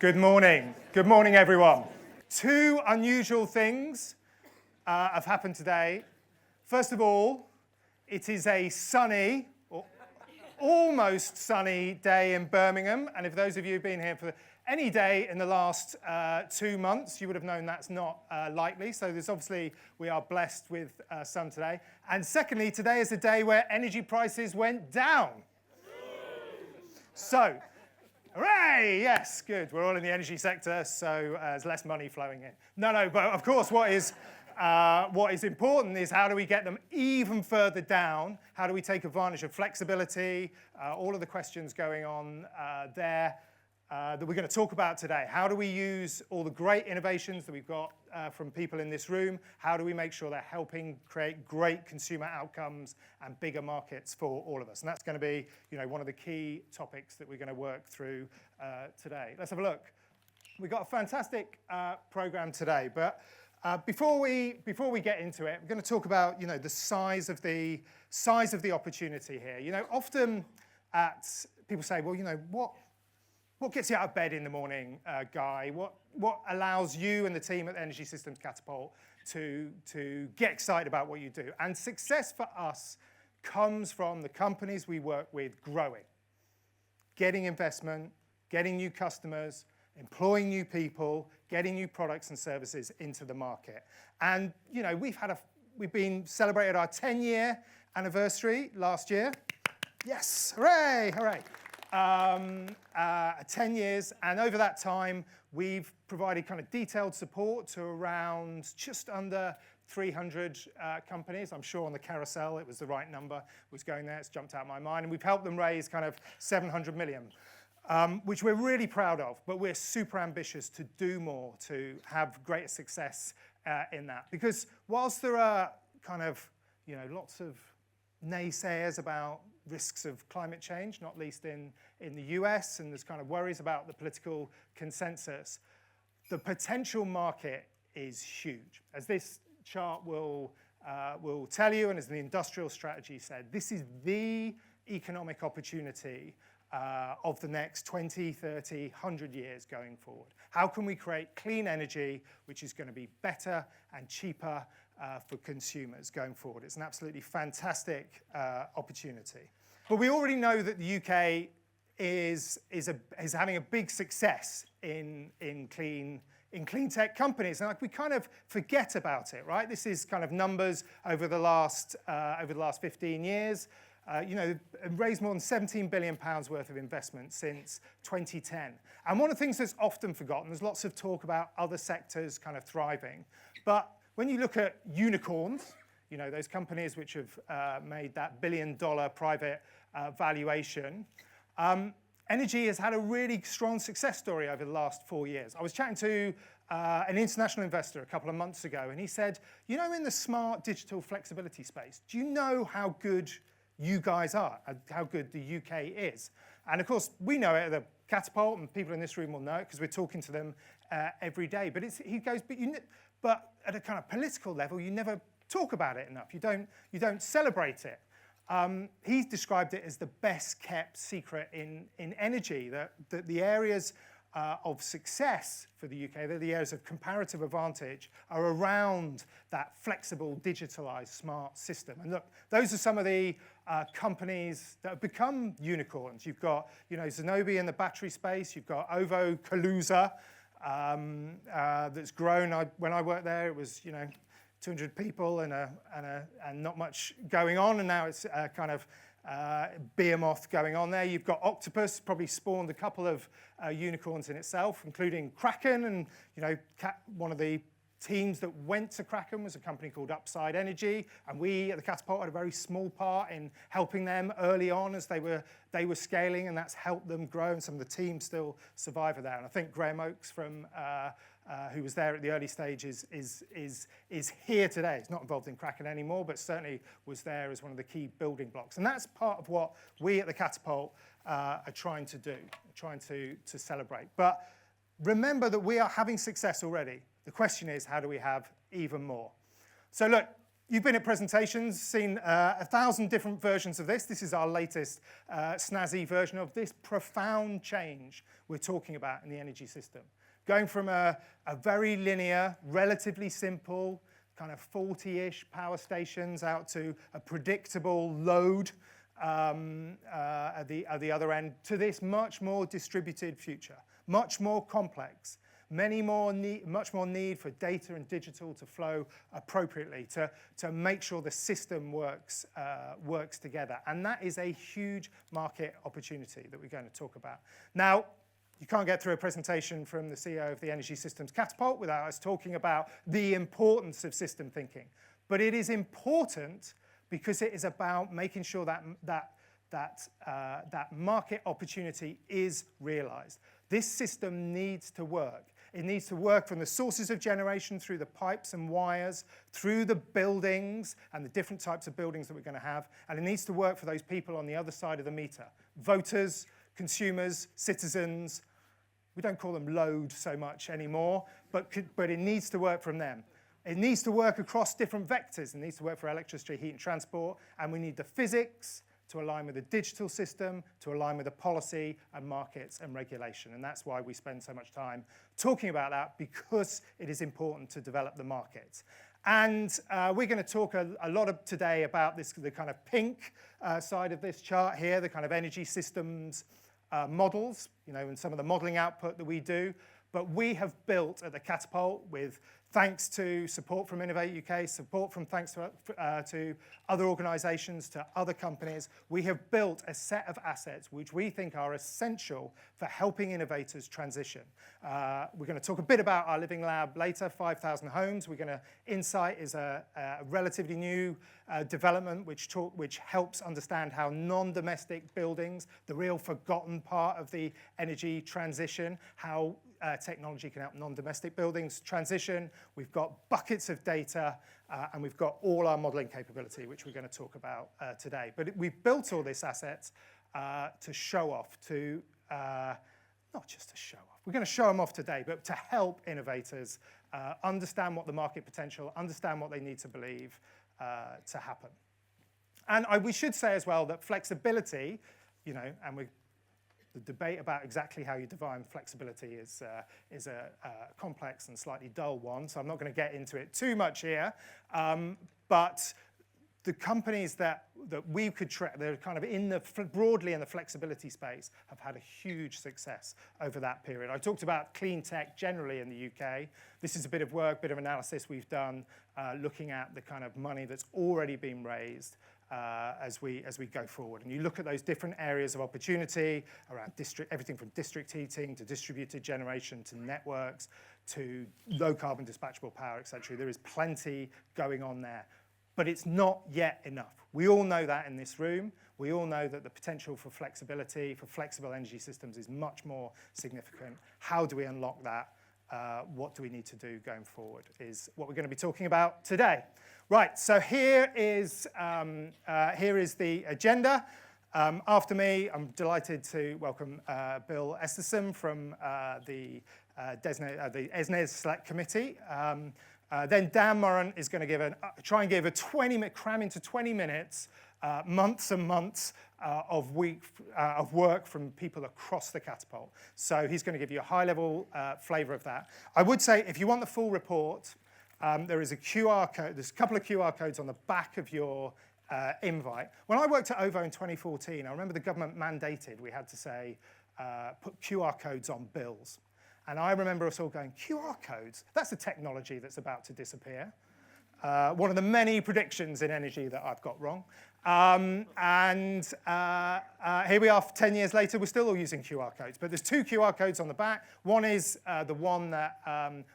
Good morning. Good morning, everyone. Two unusual things have happened today. First of all, it is a sunny, or almost sunny day in Birmingham. And if those of you who've been here for any day in the last 2 months, you would have known that's not likely. So there's obviously, we are blessed with sun today. And secondly, today is a day where energy prices went down. So, hooray! Yes, good. We're all in the energy sector, so there's less money flowing in. No, but of course, what is important is how do we get them even further down? How do we take advantage of flexibility? All of the questions going on there that we're going to talk about today. How do we use all the great innovations that we've got from people in this room? How do we make sure they're helping create great consumer outcomes and bigger markets for all of us? And that's going to be, one of the key topics that we're going to work through today. Let's have a look. We've got a fantastic program today, but before we get into it, we're going to talk about, the size of the opportunity here. Often people say, well, what gets you out of bed in the morning, Guy? What allows you and the team at Energy Systems Catapult to get excited about what you do? And success for us comes from the companies we work with growing, getting investment, getting new customers, employing new people, getting new products and services into the market. And we've been celebrated our 10-year anniversary last year. Yes, hooray, hooray. 10 years, and over that time, we've provided kind of detailed support to around just under 300 companies. I'm sure on the carousel it was the right number, was going there, it's jumped out of my mind, and we've helped them raise kind of 700 million, which we're really proud of, but we're super ambitious to do more, to have greater success in that. Because whilst there are kind of, lots of naysayers about risks of climate change, not least in the US, and there's kind of worries about the political consensus, the potential market is huge. As this chart will tell you, and as the industrial strategy said, this is the economic opportunity of the next 20, 30, 100 years going forward. How can we create clean energy, which is going to be better and cheaper for consumers going forward? It's an absolutely fantastic opportunity. But we already know that the UK is having a big success in clean tech companies, and we kind of forget about it, right? This is kind of numbers over the last 15 years. Raised more than £17 billion worth of investment since 2010. And one of the things that's often forgotten, there's lots of talk about other sectors kind of thriving, but when you look at unicorns, those companies which have made that billion-dollar private valuation, energy has had a really strong success story over the last 4 years. I was chatting to an international investor a couple of months ago, and he said, in the smart digital flexibility space, do you know how good you guys are, how good the UK is? And of course, we know it at the Catapult, and people in this room will know it because we're talking to them every day. But he goes, but at a kind of political level, you never talk about it enough. You don't celebrate it. He's described it as the best kept secret in energy, that the areas of success for the UK, the areas of comparative advantage, are around that flexible, digitalized, smart system. And look, those are some of the companies that have become unicorns. You've got, Zenobē in the battery space. You've got Ovo Kaluza, that's grown. When I worked there, it was, 200 people and not much going on, and now it's kind of behemoth going on there. You've got Octopus, probably spawned a couple of unicorns in itself, including Kraken, and one of the teams that went to Kraken was a company called Upside Energy, and we at the Catapult had a very small part in helping them early on as they were scaling, and that's helped them grow, and some of the teams still survive there. And I think Graham Oakes from who was there at the early stages is here today. He's not involved in Kraken anymore, but certainly was there as one of the key building blocks. And that's part of what we at the Catapult are trying to do, trying to celebrate. But remember that we are having success already. The question is, how do we have even more? So look, You've been at presentations, seen 1,000 different versions of this. This is our latest snazzy version of this profound change we're talking about in the energy system. Going from a very linear, relatively simple, kind of 40-ish power stations out to a predictable load at the other end, to this much more distributed future, much more complex. Much more need for data and digital to flow appropriately to make sure the system works together. And that is a huge market opportunity that we're going to talk about. Now, you can't get through a presentation from the CEO of the Energy Systems Catapult without us talking about the importance of system thinking. But it is important because it is about making sure that market opportunity is realized. This system needs to work. It needs to work from the sources of generation through the pipes and wires, through the buildings and the different types of buildings that we're going to have. And it needs to work for those people on the other side of the meter. Voters, consumers, citizens. We don't call them load so much anymore, but it needs to work from them. It needs to work across different vectors. It needs to work for electricity, heat and transport. And we need the physics to align with the digital system, to align with the policy and markets and regulation. And that's why we spend so much time talking about that, because it is important to develop the markets. And we're going to talk a lot today about the kind of pink side of this chart here, the kind of energy systems models, and some of the modeling output that we do. But we have built at the Catapult, with thanks to support from Innovate UK, support from thanks to other organisations, to other companies, we have built a set of assets which we think are essential for helping innovators transition. We're going to talk a bit about our living lab later, 5,000 homes. Insight is a relatively new development which helps understand how non-domestic buildings, the real forgotten part of the energy transition, how technology can help non-domestic buildings transition. We've got buckets of data, and we've got all our modeling capability, which we're going to talk about today. But we've built all this assets to show off, not just to show off. We're going to show them off today, but to help innovators understand what the market potential, understand what they need to believe to happen. And we should say as well that flexibility, and the debate about exactly how you define flexibility is a complex and slightly dull one, so I'm not going to get into it too much here. But the companies that we could track, they're kind of broadly in the flexibility space, have had a huge success over that period. I talked about clean tech generally in the UK. This is a bit of work, bit of analysis we've done, looking at the kind of money that's already been raised as we go forward. And you look at those different areas of opportunity around everything from district heating to distributed generation to networks to low carbon dispatchable power, etc. There is plenty going on there. But it's not yet enough. We all know that in this room. We all know that the potential for flexibility, for flexible energy systems, is much more significant. How do we unlock that? What do we need to do going forward is what we're going to be talking about today. Right, so here is the agenda. After me, I'm delighted to welcome Bill Esterson from the ESNES Select Committee. Then Dan Murren is going to try and give a 20-minute, cram into 20 minutes, months and months of work from people across the Catapult. So he's going to give you a high-level flavour of that. I would say, if you want the full report, there is a QR code. There's a couple of QR codes on the back of your invite. When I worked at OVO in 2014, I remember the government mandated we had to say, put QR codes on bills. And I remember us all going, QR codes? That's a technology that's about to disappear. One of the many predictions in energy that I've got wrong. Here we are 10 years later, we're still all using QR codes. But there's two QR codes on the back. One is the one that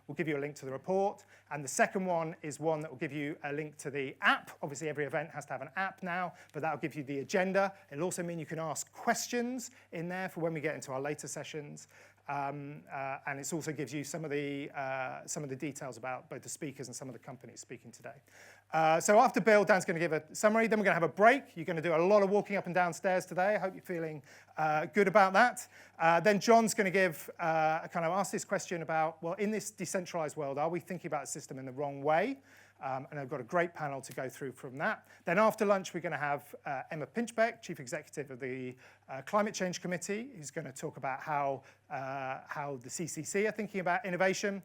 will give you a link to the report. And the second one is one that will give you a link to the app. Obviously, every event has to have an app now, but that'll give you the agenda. It'll also mean you can ask questions in there for when we get into our later sessions. And it also gives you some of the details about both the speakers and some of the companies speaking today. So after Bill, Dan's going to give a summary. Then we're going to have a break. You're going to do a lot of walking up and down stairs today. I hope you're feeling good about that. Then John's going to give ask this question about, well, in this decentralized world, are we thinking about a system in the wrong way? And I've got a great panel to go through from that. Then after lunch, we're going to have Emma Pinchbeck, Chief Executive of the Climate Change Committee, who's going to talk about how the CCC are thinking about innovation.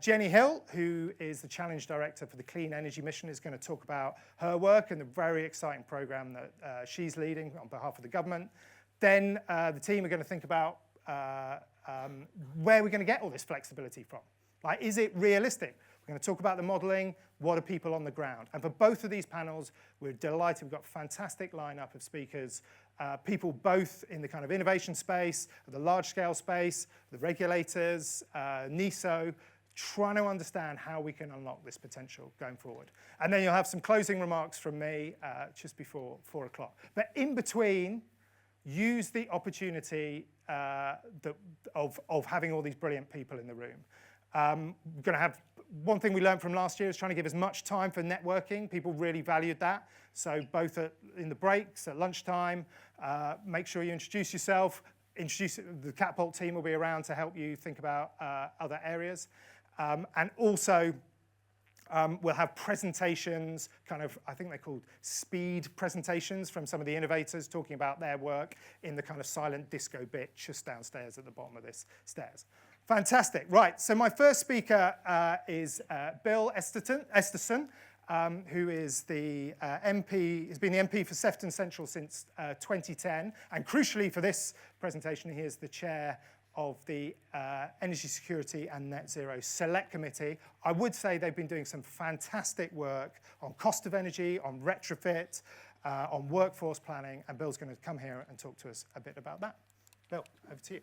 Jenny Hill, who is the Challenge Director for the Clean Energy Mission, is going to talk about her work and the very exciting program that she's leading on behalf of the government. Then the team are going to think about where we're going to get all this flexibility from. Like, is it realistic? We're going to talk about the modelling. What are people on the ground? And for both of these panels, we're delighted. We've got a fantastic lineup of speakers, people both in the kind of innovation space, the large-scale space, the regulators, NESO, trying to understand how we can unlock this potential going forward. And then you'll have some closing remarks from me just before 4 o'clock. But in between, use the opportunity of having all these brilliant people in the room. We're going to have one thing we learned from last year is trying to give as much time for networking. People really valued that. So both in the breaks, at lunchtime, make sure you introduce yourself. The Catapult team will be around to help you think about other areas. And also, we'll have presentations, I think they're called speed presentations from some of the innovators talking about their work in the kind of silent disco bit just downstairs at the bottom of this stairs. Fantastic. Right, so my first speaker is Bill Esterson, who is the MP, has been the MP for Sefton Central since 2010. And crucially for this presentation, he is the chair of the Energy Security and Net Zero Select Committee. I would say they've been doing some fantastic work on cost of energy, on retrofit, on workforce planning, and Bill's going to come here and talk to us a bit about that. Bill, over to you.